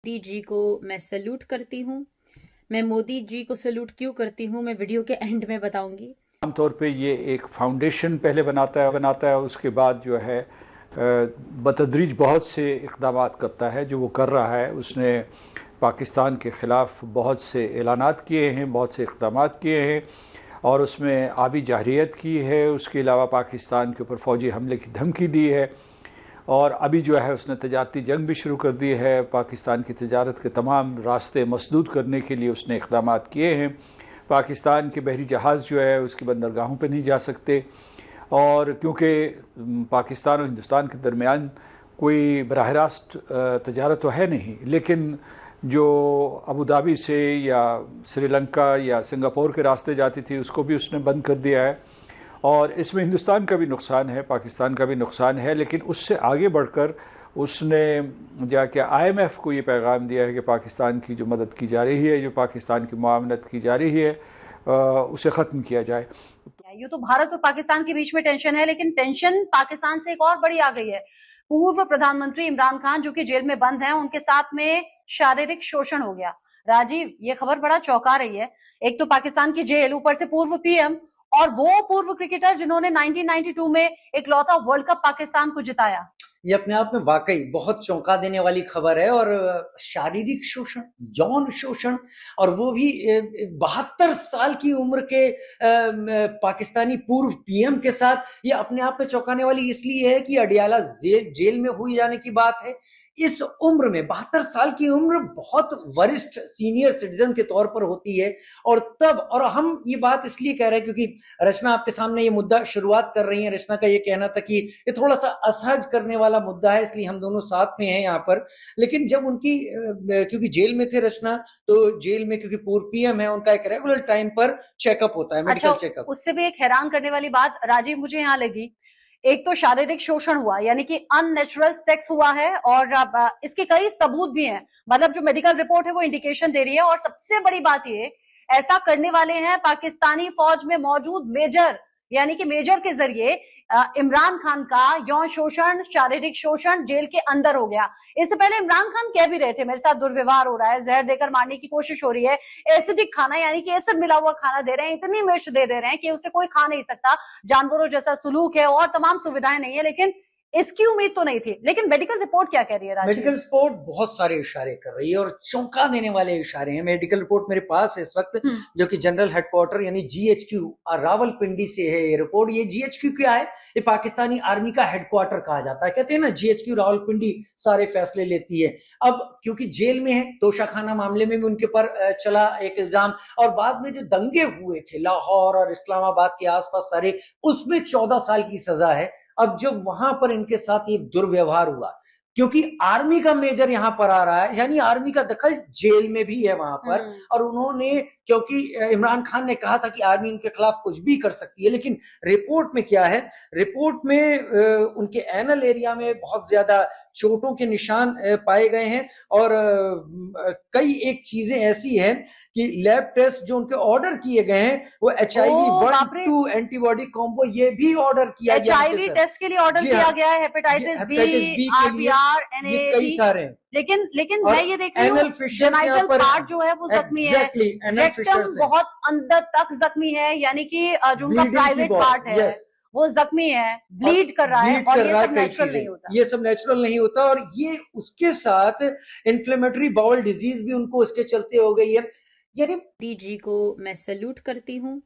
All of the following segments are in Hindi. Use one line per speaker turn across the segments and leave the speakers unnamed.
मोदी जी को मैं सैल्यूट करती हूँ। मैं मोदी जी को सैल्यूट क्यों करती हूँ मैं वीडियो के एंड में बताऊंगी।
आमतौर पे ये एक फाउंडेशन पहले बनाता है उसके बाद जो है बतदरीज बहुत से इक़दाम करता है। जो वो कर रहा है, उसने पाकिस्तान के ख़िलाफ़ बहुत से ऐलानात किए हैं, बहुत से इक़दाम किए हैं और उसमें आबी जहरीत की है। उसके अलावा पाकिस्तान के ऊपर फ़ौजी हमले की धमकी दी है और अभी जो है उसने तजारती जंग भी शुरू कर दी है। पाकिस्तान की तजारत के तमाम रास्ते मसदूद करने के लिए उसने इक़दाम किए हैं। पाकिस्तान के बहरी जहाज़ जो है उसकी बंदरगाहों पे नहीं जा सकते और क्योंकि पाकिस्तान और हिंदुस्तान के दरमियान कोई बराह रास्त तजारत तो है नहीं, लेकिन जो अबू धाबी से या श्रीलंका या सिंगापुर के रास्ते जाती थी उसको भी उसने बंद कर दिया है। और इसमें हिंदुस्तान का भी नुकसान है, पाकिस्तान का भी नुकसान है, लेकिन उससे आगे बढ़कर उसने जाके IMF को ये पैगाम दिया है कि पाकिस्तान की जो मदद की जा रही है, जो पाकिस्तान की मुआवनत की जा रही है, उसे ख़त्म किया जाए।
ये तो भारत और पाकिस्तान के बीच में टेंशन है, लेकिन टेंशन पाकिस्तान से एक और बड़ी आ गई है। पूर्व प्रधानमंत्री इमरान खान जो कि जेल में बंद हैं, उनके साथ में शारीरिक शोषण हो गया। राजीव, ये खबर बड़ा चौंका रही है। एक तो पाकिस्तान की जेल, ऊपर से पूर्व PM और वो पूर्व क्रिकेटर जिन्होंने 1992 में इकलौता वर्ल्ड कप पाकिस्तान को जिताया।
ये अपने आप में वाकई बहुत चौंका देने वाली खबर है। और शारीरिक शोषण, यौन शोषण, और वो भी 72 साल की उम्र के पाकिस्तानी पूर्व PM के साथ, ये अपने आप में चौंकाने वाली इसलिए है कि अडियाला जेल में हुई जाने की बात है। इस उम्र में 72 साल की उम्र बहुत वरिष्ठ सीनियर सिटीजन के तौर पर होती है। और हम ये बात इसलिए कह रहे हैं क्योंकि रचना आपके सामने ये मुद्दा शुरुआत कर रही है। रचना का ये कहना था कि ये थोड़ा सा असहज करने वाला मुद्दा है, इसलिए हम दोनों साथ में हैं यहाँ पर। लेकिन जब उनकी क्योंकि जेल में थे रचना, तो जेल में क्योंकि पूर्व PM है, उनका एक रेगुलर टाइम पर चेकअप होता है, मेडिकल चेकअप।
उससे भी एक हैरान करने वाली बात राजीव मुझे यहाँ लगी। एक तो शारीरिक शोषण हुआ, यानी कि अननेचुरल सेक्स हुआ है, और इसके कई सबूत भी हैं। मतलब जो मेडिकल रिपोर्ट है वो इंडिकेशन दे रही है। और सबसे बड़ी बात ये, ऐसा करने वाले हैं पाकिस्तानी फौज में मौजूद मेजर, यानी कि मेजर के जरिए इमरान खान का यौन शोषण, शारीरिक शोषण जेल के अंदर हो गया। इससे पहले इमरान खान कह भी रहे थे, मेरे साथ दुर्व्यवहार हो रहा है, जहर देकर मारने की कोशिश हो रही है, एसिडिक खाना यानी कि एसिड मिला हुआ खाना दे रहे हैं, इतनी मिर्च दे रहे हैं कि उसे कोई खा नहीं सकता, जानवरों जैसा सुलूक है और तमाम सुविधाएं नहीं है। लेकिन इसकी उम्मीद तो नहीं थी। लेकिन मेडिकल रिपोर्ट क्या कह रही है राजीव?
मेडिकल रिपोर्ट बहुत सारे इशारे कर रही है और चौंका देने वाले इशारे हैं। मेडिकल रिपोर्ट मेरे पास है इस वक्त, जो कि जनरल हेडक्वार्टर यानी GHQ रावलपिंडी से है ये रिपोर्ट। ये GHQ क्या है? ये पाकिस्तानी आर्मी का हेडक्वार्टर कहा जाता है। कहते हैं ना, GHQ रावलपिंडी सारे फैसले लेती है। अब क्योंकि जेल में है, तोशाखाना मामले में भी उनके पर चला एक इल्जाम, और बाद में जो दंगे हुए थे लाहौर और इस्लामाबाद के आसपास सारे, उसमें 14 साल की सजा है। अब जब वहां पर इनके साथ ये दुर्व्यवहार हुआ, क्योंकि आर्मी का मेजर यहां पर आ रहा है, यानी आर्मी का दखल जेल में भी है वहां पर। और उन्होंने, क्योंकि इमरान खान ने कहा था कि आर्मी इनके खिलाफ कुछ भी कर सकती है, लेकिन रिपोर्ट में क्या है? रिपोर्ट में उनके एनल एरिया में बहुत ज्यादा चोटों के निशान पाए गए हैं। और कई एक चीजें ऐसी हैं कि लैब टेस्ट जो उनके ऑर्डर किए गए हैं, वो HIV-1-2 एंटीबॉडी कॉम्बो ये भी ऑर्डर किया गया है।
HIV टेस्ट के लिए ऑर्डर किया गया है, हेपेटाइटिस B, RPR,
कई सारे हैं।
लेकिन मैं ये देख रही हूँ, जेनाइटल पार्ट जो है वो जख्मी है, रेक्टम बहुत अंदर तक जख्मी है, यानी कि जो उनका प्राइवेट पार्ट है वो जख्मी है, ब्लीड कर रहा है, और ये सब नेचुरल नहीं होता।
ये सब नेचुरल नहीं होता। और ये उसके साथ इन्फ्लेमेटरी बाउल डिजीज भी उनको उसके चलते हो गई है। यानी
मोदी जी को मैं सैल्यूट करती हूँ।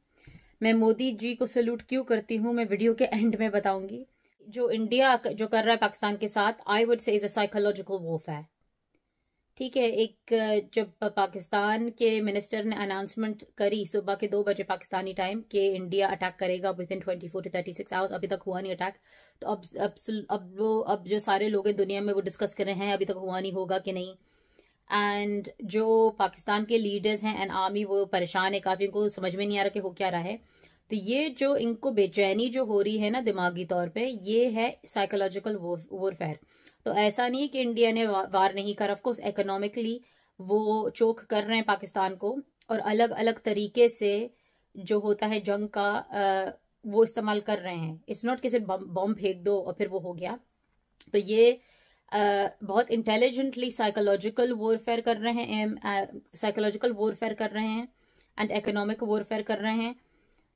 मैं मोदी जी को सैल्यूट क्यों करती हूँ मैं वीडियो के एंड में बताऊंगी। जो इंडिया जो कर रहा है पाकिस्तान के साथ, I would say is a psychological warfare. ठीक है, एक जब पाकिस्तान के मिनिस्टर ने अनाउंसमेंट करी सुबह के 2 बजे पाकिस्तानी टाइम कि इंडिया अटैक करेगा विद इन 24 to 36 आवर्स, अभी तक हुआ नहीं अटैक। तो अब जो सारे लोग हैं दुनिया में वो डिस्कस कर रहे हैं अभी तक हुआ नहीं, होगा कि नहीं। एंड जो पाकिस्तान के लीडर्स हैं एंड आर्मी, वो परेशान है काफ़ी, इनको समझ में नहीं आ रहा कि हो क्या रहा है। तो ये जो इनको बेचैनी जो हो रही है ना दिमागी तौर पे, ये है साइकोलॉजिकल वॉरफेयर। तो ऐसा नहीं है कि इंडिया ने वार नहीं करा, ऑफ कोर्स इकोनॉमिकली वो चोक कर रहे हैं पाकिस्तान को, और अलग अलग तरीके से जो होता है जंग का वो इस्तेमाल कर रहे हैं। इट्स नॉट कि सिर्फ बॉम्ब फेंक दो और फिर वो हो गया। तो ये बहुत इंटेलिजेंटली साइकोलॉजिकल वॉरफेयर कर रहे हैं, साइकोलॉजिकल वॉरफेयर कर रहे हैं एंड इकोनॉमिक वॉरफेयर कर रहे हैं,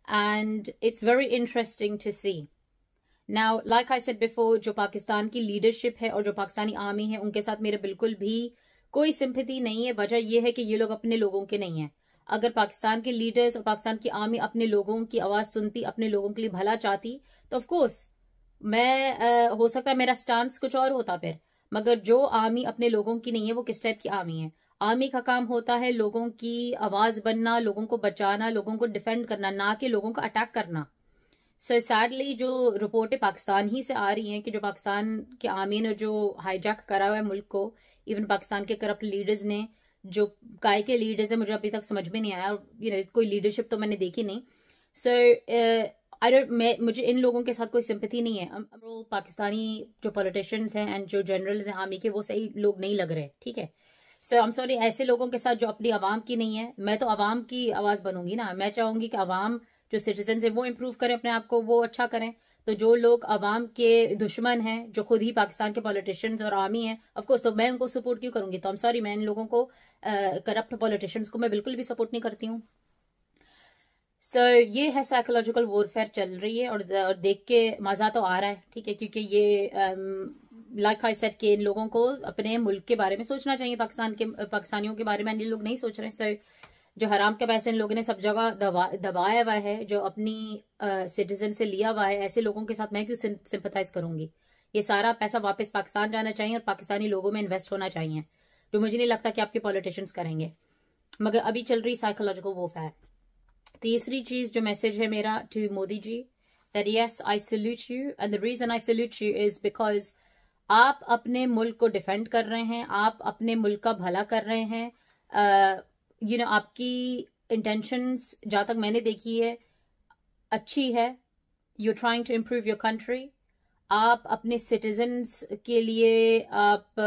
and it's very interesting to see. Now like I said before, जो पाकिस्तान की लीडरशिप है और जो पाकिस्तानी आर्मी है, उनके साथ मेरे बिल्कुल भी कोई सिंपैथी नहीं है। वजह यह है कि ये लोग अपने लोगों के नहीं हैं। अगर पाकिस्तान के लीडर्स और पाकिस्तान की आर्मी अपने लोगों की आवाज़ सुनती, अपने लोगों के लिए भला चाहती, तो ऑफ कोर्स मैं हो सकता है मेरा स्टांस कुछ और होता फिर। मगर जो आर्मी अपने लोगों की नहीं है, वो किस टाइप की आर्मी है? आर्मी का काम होता है लोगों की आवाज़ बनना, लोगों को बचाना, लोगों को डिफेंड करना, ना कि लोगों को अटैक करना। सो सैडली जो रिपोर्टें पाकिस्तान ही से आ रही हैं कि जो पाकिस्तान के आर्मी ने जो हाईजैक करा हुआ है मुल्क को, इवन पाकिस्तान के करप्ट लीडर्स ने, जो काय के लीडर्स है मुझे अभी तक समझ में नहीं आया, कोई लीडरशिप तो मैंने देखी नहीं। सो मुझे इन लोगों के साथ कोई सिंपैथी नहीं है। पाकिस्तानी जो पॉलिटिशियंस हैं एंड जो जनरल्स हैं आर्मी के, वो सही लोग नहीं लग रहे, ठीक है। सो आई एम सॉरी, ऐसे लोगों के साथ जो अपनी आवाम की नहीं है। मैं तो आवाम की आवाज़ बनूंगी ना। मैं चाहूंगी कि आवाम जो सिटीजन है वो इम्प्रूव करें अपने आप को, वो अच्छा करें। तो जो लोग आवाम के दुश्मन हैं, जो खुद ही पाकिस्तान के पॉलिटिशियंस और आर्मी हैं, ऑफ कोर्स, तो मैं उनको सपोर्ट क्यों करूंगी? तो आई एम सॉरी, मैं इन लोगों को, करप्ट पॉलिटिशियंस को मैं बिल्कुल भी सपोर्ट नहीं करती हूँ। सो ये है साइकोलॉजिकल वॉरफेयर चल रही है, और देख के मज़ा तो आ रहा है, ठीक है, क्योंकि ये लाइक आई सेड कि इन लोगों को अपने मुल्क के बारे में सोचना चाहिए, पाकिस्तानियों के बारे में ये लोग नहीं सोच रहे। सो जो हराम के पैसे इन लोगों ने सब जगह दबाया हुआ है, जो अपनी सिटीजन से लिया हुआ है, ऐसे लोगों के साथ मैं क्यों सिंपथाइज करूंगी? ये सारा पैसा वापस पाकिस्तान जाना चाहिए और पाकिस्तानी लोगों में इन्वेस्ट होना चाहिए, जो मुझे नहीं लगता कि आपके पॉलिटिशियंस करेंगे। मगर अभी चल रही साइकोलॉजिकल वॉरफेयर। तीसरी चीज जो मैसेज है मेरा to Modi ji, that yes I salute you, and the reason I salute you is because आप अपने मुल्क को डिफेंड कर रहे हैं, आप अपने मुल्क का भला कर रहे हैं। आपकी इंटेंशंस जहाँ तक मैंने देखी है अच्छी है। You trying to improve your country. आप अपने सिटीजन्स के लिए आप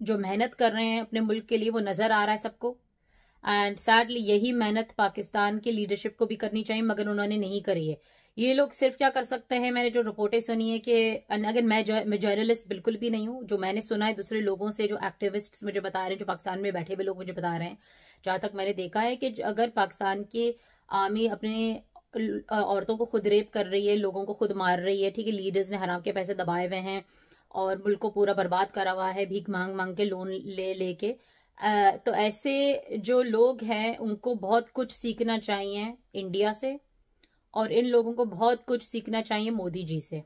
जो मेहनत कर रहे हैं अपने मुल्क के लिए, वो नज़र आ रहा है सबको। एंड सैडली यही मेहनत पाकिस्तान की लीडरशिप को भी करनी चाहिए, मगर उन्होंने नहीं करी है। ये लोग सिर्फ क्या कर सकते हैं, मैंने जो रिपोर्टें सुनी है कि, अगर मैं जर्नलिस्ट बिल्कुल भी नहीं हूँ, जो मैंने सुना है दूसरे लोगों से, जो एक्टिविस्ट्स मुझे बता रहे हैं, जो पाकिस्तान में बैठे हुए लोग मुझे बता रहे हैं, जहाँ तक मैंने देखा है कि अगर पाकिस्तान की आर्मी अपने औरतों को खुद रेप कर रही है, लोगों को खुद मार रही है, ठीक है, लीडर्स ने हराम के पैसे दबाए हुए हैं और मुल्क को पूरा बर्बाद करा हुआ है, भीख मांग मांग के, लोन ले लेके, तो ऐसे जो लोग हैं उनको बहुत कुछ सीखना चाहिए इंडिया से, और इन लोगों को बहुत कुछ सीखना चाहिए मोदी जी से।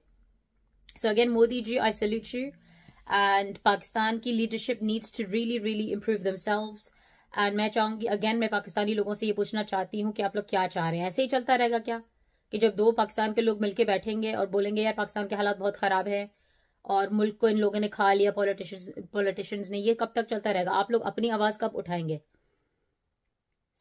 So again Modi ji, I salute you, and Pakistan की leadership needs to really really improve themselves. And मैं चाहूंगी, अगेन मैं पाकिस्तानी लोगों से ये पूछना चाहती हूँ कि आप लोग क्या चाह रहे हैं? ऐसे ही चलता रहेगा क्या कि जब दो पाकिस्तान के लोग मिलके बैठेंगे और बोलेंगे यार पाकिस्तान के हालात बहुत ख़राब है और मुल्क को इन लोगों ने खा लिया, पॉलिटिशियंस ने, ये कब तक चलता रहेगा? आप लोग अपनी आवाज़ कब उठाएंगे?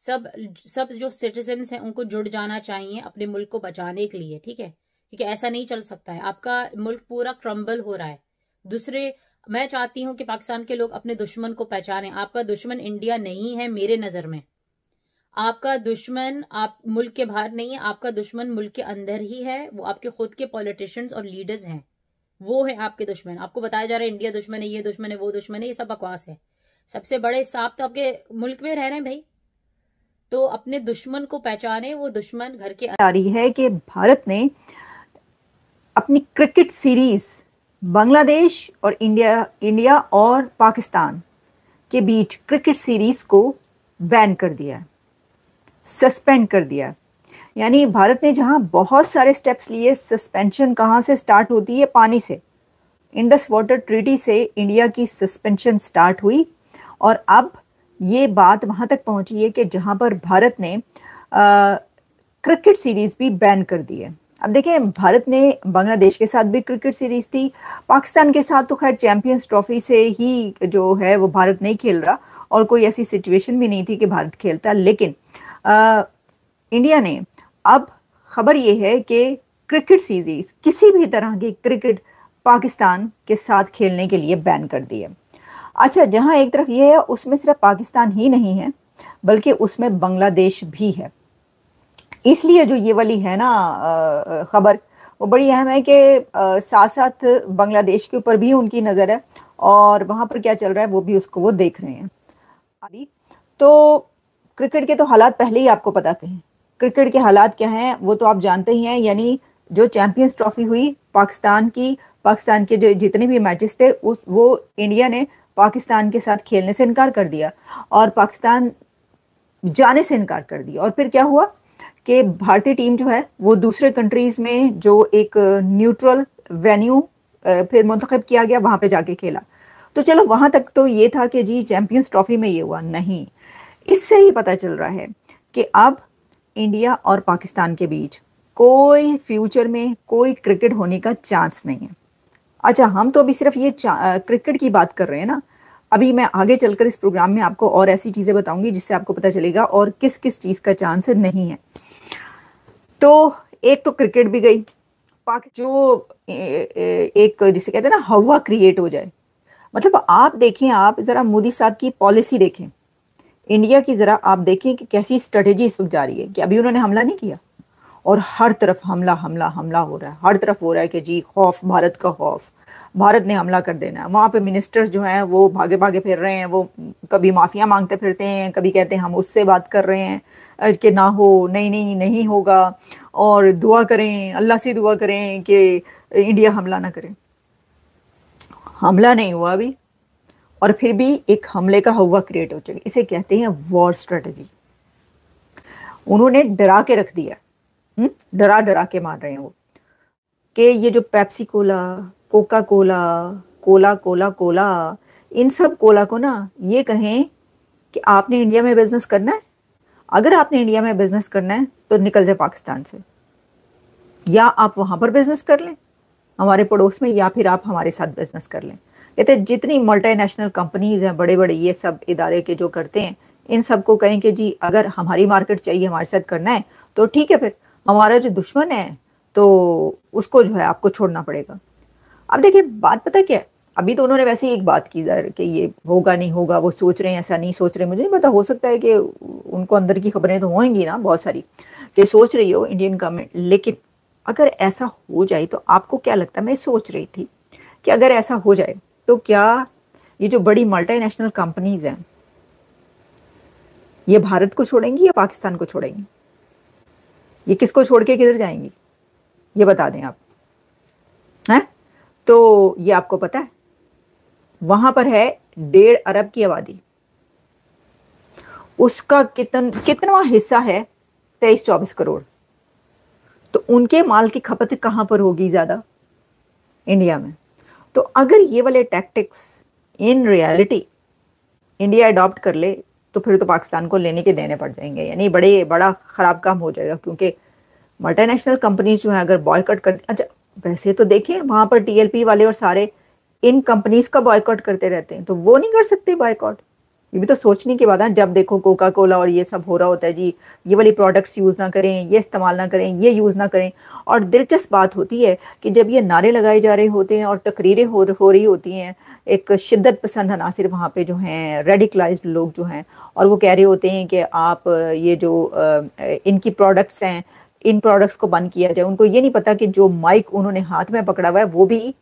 सब जो सिटीजन्स हैं उनको जुड़ जाना चाहिए अपने मुल्क को बचाने के लिए, ठीक है, क्योंकि ऐसा नहीं चल सकता है। आपका मुल्क पूरा क्रम्बल हो रहा है। मैं चाहती हूँ कि पाकिस्तान के लोग अपने दुश्मन को पहचानें। आपका दुश्मन इंडिया नहीं है मेरे नज़र में। आपका दुश्मन आप मुल्क के बाहर नहीं है, आपका दुश्मन मुल्क के अंदर ही है। वो आपके खुद के पॉलिटिशियंस और लीडर्स हैं, वो है आपके दुश्मन। आपको बताया जा रहा है इंडिया दुश्मन है, ये दुश्मन है, वो दुश्मन है, ये सब बकवास है। सबसे बड़े सांप तो आपके मुल्क में रह रहे हैं भाई। तो अपने दुश्मन को पहचाने, वो दुश्मन घर के
आ रही है कि भारत ने अपनी क्रिकेट सीरीज बांग्लादेश और इंडिया और पाकिस्तान के बीच क्रिकेट सीरीज को बैन कर दिया, सस्पेंड कर दिया। यानी भारत ने जहां बहुत सारे स्टेप्स लिए, सस्पेंशन कहां से स्टार्ट होती है? पानी से। इंडस वाटर ट्रीटी से इंडिया की सस्पेंशन स्टार्ट हुई और अब ये बात वहां तक पहुंची है कि जहां पर भारत ने क्रिकेट सीरीज भी बैन कर दी है। अब देखें, भारत ने बांग्लादेश के साथ भी क्रिकेट सीरीज थी, पाकिस्तान के साथ तो खैर चैंपियंस ट्रॉफी से ही जो है वो भारत नहीं खेल रहा और कोई ऐसी सिचुएशन भी नहीं थी कि भारत खेलता। लेकिन इंडिया ने, अब खबर ये है कि क्रिकेट सीरीज, किसी भी तरह की क्रिकेट पाकिस्तान के साथ खेलने के लिए बैन कर दी है। अच्छा, जहां एक तरफ ये है, उसमें सिर्फ पाकिस्तान ही नहीं है बल्कि उसमें बांग्लादेश भी है। इसलिए जो ये वाली है ना खबर, वो बड़ी अहम है कि साथ साथ बांग्लादेश के ऊपर भी उनकी नज़र है और वहाँ पर क्या चल रहा है वो भी उसको वो देख रहे हैं। तो क्रिकेट के तो हालात पहले ही आपको पता थे। क्रिकेट के हालात क्या हैं वो तो आप जानते ही हैं, यानी जो चैंपियंस ट्रॉफी हुई पाकिस्तान के जो जितने भी मैचेस थे वो इंडिया ने पाकिस्तान के साथ खेलने से इनकार कर दिया और पाकिस्तान जाने से इनकार कर दिया। और फिर क्या हुआ कि भारतीय टीम जो है वो दूसरे कंट्रीज में जो एक न्यूट्रल वेन्यू फिर मुंतखब किया गया, वहां पे जाके खेला। तो चलो वहां तक तो ये था कि जी चैंपियंस ट्रॉफी में ये हुआ, नहीं, इससे ही पता चल रहा है कि अब इंडिया और पाकिस्तान के बीच कोई फ्यूचर में कोई क्रिकेट होने का चांस नहीं है। अच्छा, हम तो अभी सिर्फ ये क्रिकेट की बात कर रहे हैं ना, अभी मैं आगे चलकर इस प्रोग्राम में आपको और ऐसी चीजें बताऊंगी जिससे आपको पता चलेगा और किस किस चीज का चांस नहीं है। तो एक तो क्रिकेट भी गई, जो एक जिसे कहते हैं ना हवा क्रिएट हो जाए। मतलब आप देखें, आप जरा मोदी साहब की पॉलिसी देखें इंडिया की, जरा आप देखें कि कैसी स्ट्रेटेजी इस वक्त जा रही है। कि अभी उन्होंने हमला नहीं किया और हर तरफ हमला हमला हमला हो रहा है, हर तरफ हो रहा है कि जी खौफ, भारत का खौफ, भारत ने हमला कर देना है। वहाँ पे मिनिस्टर्स जो हैं वो भागे भागे फिर रहे हैं, वो कभी माफिया मांगते फिरते हैं, कभी कहते हैं हम उससे बात कर रहे हैं कि ना हो, नहीं नहीं नहीं होगा, और दुआ करें, अल्लाह से दुआ करें कि इंडिया हमला ना करे। हमला नहीं हुआ अभी और फिर भी एक हमले का हवा क्रिएट हो चुका। इसे कहते हैं वॉर स्ट्रेटजी। उन्होंने डरा के रख दिया, डरा डरा के मार रहे हैं वो कि ये जो Pepsi cola, Coca cola, cola cola cola, इन सब कोला को ना ये कहें कि आपने इंडिया में बिजनेस करना है, अगर आपने इंडिया में बिजनेस करना है तो निकल जाए पाकिस्तान से, या आप वहां पर बिजनेस कर लें हमारे पड़ोस में, या फिर आप हमारे साथ बिजनेस कर लें। कहते जितनी मल्टीनेशनल कंपनीज हैं, बड़े बड़े ये सब इदारे के जो करते हैं, इन सबको कहें कि जी अगर हमारी मार्केट चाहिए, हमारे साथ करना है तो ठीक है, फिर हमारा जो दुश्मन है तो उसको जो है आपको छोड़ना पड़ेगा। अब देखिए बात पता क्या है, अभी तो उन्होंने वैसे ही एक बात की कि ये होगा नहीं होगा, वो सोच रहे हैं, ऐसा नहीं सोच रहे, मुझे नहीं पता, हो सकता है कि उनको अंदर की खबरें तो होंगी ना बहुत सारी कि सोच रही हो इंडियन गवर्नमेंट। लेकिन अगर ऐसा हो जाए तो आपको क्या लगता है, मैं सोच रही थी कि अगर ऐसा हो जाए तो क्या ये जो बड़ी मल्टीनेशनल कंपनीज हैं ये भारत को छोड़ेंगी या पाकिस्तान को छोड़ेंगी? ये किसको छोड़ के किधर जाएंगी ये बता दें आप, हैं? तो ये आपको पता है वहां पर है 1.5 अरब की आबादी, उसका कितना हिस्सा है, 23-24 करोड़। तो उनके माल की खपत कहां पर होगी ज्यादा? इंडिया में। तो अगर ये वाले tactics in reality India adopt कर ले तो फिर तो पाकिस्तान को लेने के देने पड़ जाएंगे, यानी बड़ा खराब काम हो जाएगा। क्योंकि मल्टीनेशनल कंपनीज जो है अगर बॉयकॉट कर, अच्छा वैसे तो देखें वहां पर टीएलपी वाले और सारे इन कंपनीज का बॉयकॉट करते रहते हैं, तो वो नहीं कर सकते बॉयकॉट? ये भी तो सोचने की बात है। जब देखो कोका कोला और ये सब हो रहा होता है जी ये वाली प्रोडक्ट्स यूज़ ना करें, ये इस्तेमाल ना करें, ये यूज़ ना करें। और दिलचस्प बात होती है कि जब ये नारे लगाए जा रहे होते हैं और तकरीरें हो रही होती हैं, एक शिद्दत पसंद अनासिर वहाँ पे जो हैं, रेडिकलाइज्ड लोग जो हैं, और वो कह रहे होते हैं कि आप ये जो इनकी प्रोडक्ट्स हैं, इन प्रोडक्ट्स को बंद किया जाए। उनको ये नहीं पता कि जो माइक उन्होंने हाथ में पकड़ा हुआ है वो भी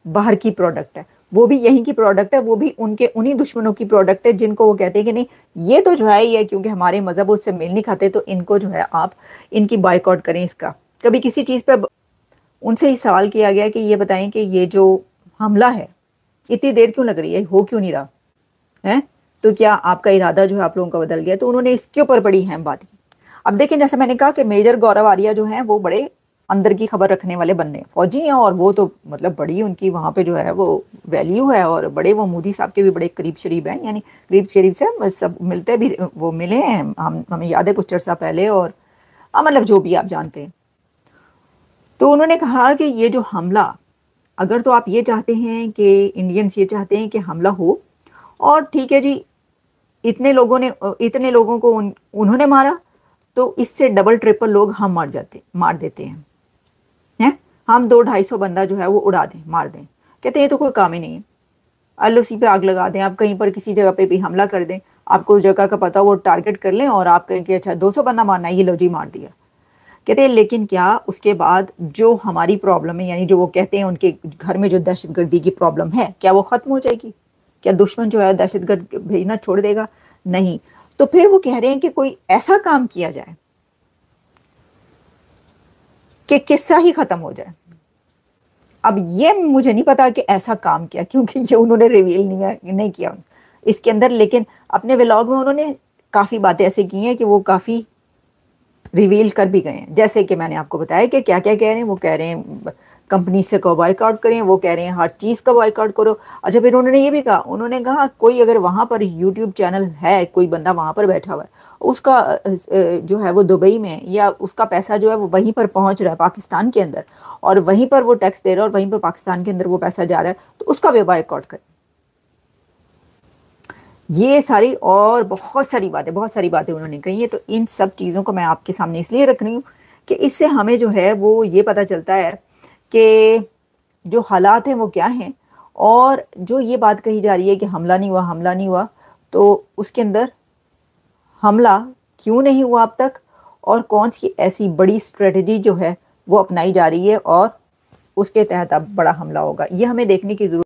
बाहर की प्रोडक्ट है, वो भी यहीं की प्रोडक्ट है, वो भी उनके उन्हीं दुश्मनों की प्रोडक्ट है जिनको वो कहते हैं कि नहीं ये तो जो है ही है, क्योंकि हमारे मजहब उससे मेल नहीं खाते, तो इनको जो है आप इनकी बाइकआउट करें। इसका कभी किसी चीज़ पे उनसे ही सवाल किया गया कि ये बताएं कि ये जो हमला है इतनी देर क्यों लग रही है, हो क्यों नहीं रहा है, तो क्या आपका इरादा जो है आप लोगों का बदल गया? तो उन्होंने इसके ऊपर बड़ी अहम बात की। अब देखें, जैसे मैंने कहा कि मेजर गौरव आर्या जो है वो बड़े अंदर की खबर रखने वाले बंदे हैं, फौजी हैं, और वो तो मतलब बड़ी उनकी वहाँ पे जो है वो वैल्यू है, और बड़े वो मोदी साहब के भी बड़े करीब शरीफ हैं, यानी करीब शरीफ से सब मिलते भी, वो मिले हैं, हमें याद है कुछ अर्सा पहले, और मतलब जो भी आप जानते हैं। तो उन्होंने कहा कि ये जो हमला, अगर तो आप ये चाहते हैं कि इंडियंस ये चाहते हैं कि हमला हो, और ठीक है जी इतने लोगों को उन्होंने मारा, तो इससे डबल ट्रिपल लोग हम मार देते हैं, हम 200-250 बंदा जो है वो उड़ा दें, मार दें। कहते हैं ये तो कोई काम ही नहीं है, एलओसी पे आग लगा दें, आप कहीं पर किसी जगह पे भी हमला कर दें, आपको उस जगह का पता वो टारगेट कर लें और आप कहें कि अच्छा 200 बंदा मारना है, ये लो जी मार दिया। कहते हैं लेकिन क्या उसके बाद जो हमारी प्रॉब्लम है, यानी जो वो कहते हैं उनके घर में जो दहशतगर्दी की प्रॉब्लम है, क्या वो ख़त्म हो जाएगी? क्या दुश्मन जो है दहशतगर्द भेजना छोड़ देगा? नहीं। तो फिर वो कह रहे हैं कि कोई ऐसा काम किया जाए कि किस्सा ही ख़त्म हो जाए। अब ये मुझे नहीं पता कि ऐसा काम किया, क्योंकि ये उन्होंने रिवील नहीं किया इसके अंदर, लेकिन अपने व्लॉग में उन्होंने काफ़ी बातें ऐसे की हैं कि वो काफ़ी रिवील कर भी गए हैं। जैसे कि मैंने आपको बताया कि क्या क्या कह रहे हैं। वो कह रहे हैं कंपनी से को बॉयकॉट करें, वो कह रहे हैं हर चीज़ का बॉयकॉट करो। अच्छा, फिर उन्होंने ये भी कहा, उन्होंने कहा कोई अगर वहाँ पर यूट्यूब चैनल है, कोई बंदा वहाँ पर बैठा हुआ है, उसका जो है वो दुबई में, या उसका पैसा जो है वो वहीं पर पहुँच रहा है पाकिस्तान के अंदर, और वहीं पर वो टैक्स दे रहा है और वहीं पर पाकिस्तान के अंदर वो पैसा जा रहा है, तो उसका भी बॉयकॉट करें। ये सारी और बहुत सारी बातें उन्होंने कही है। तो इन सब चीज़ों को मैं आपके सामने इसलिए रख रही हूँ कि इससे हमें जो है वो ये पता चलता है कि जो हालात हैं वो क्या हैं, और जो ये बात कही जा रही है कि हमला नहीं हुआ, तो उसके अंदर हमला क्यों नहीं हुआ अब तक, और कौन सी ऐसी बड़ी स्ट्रेटजी जो है वो अपनाई जा रही है और उसके तहत अब बड़ा हमला होगा, ये हमें देखने की जरूरत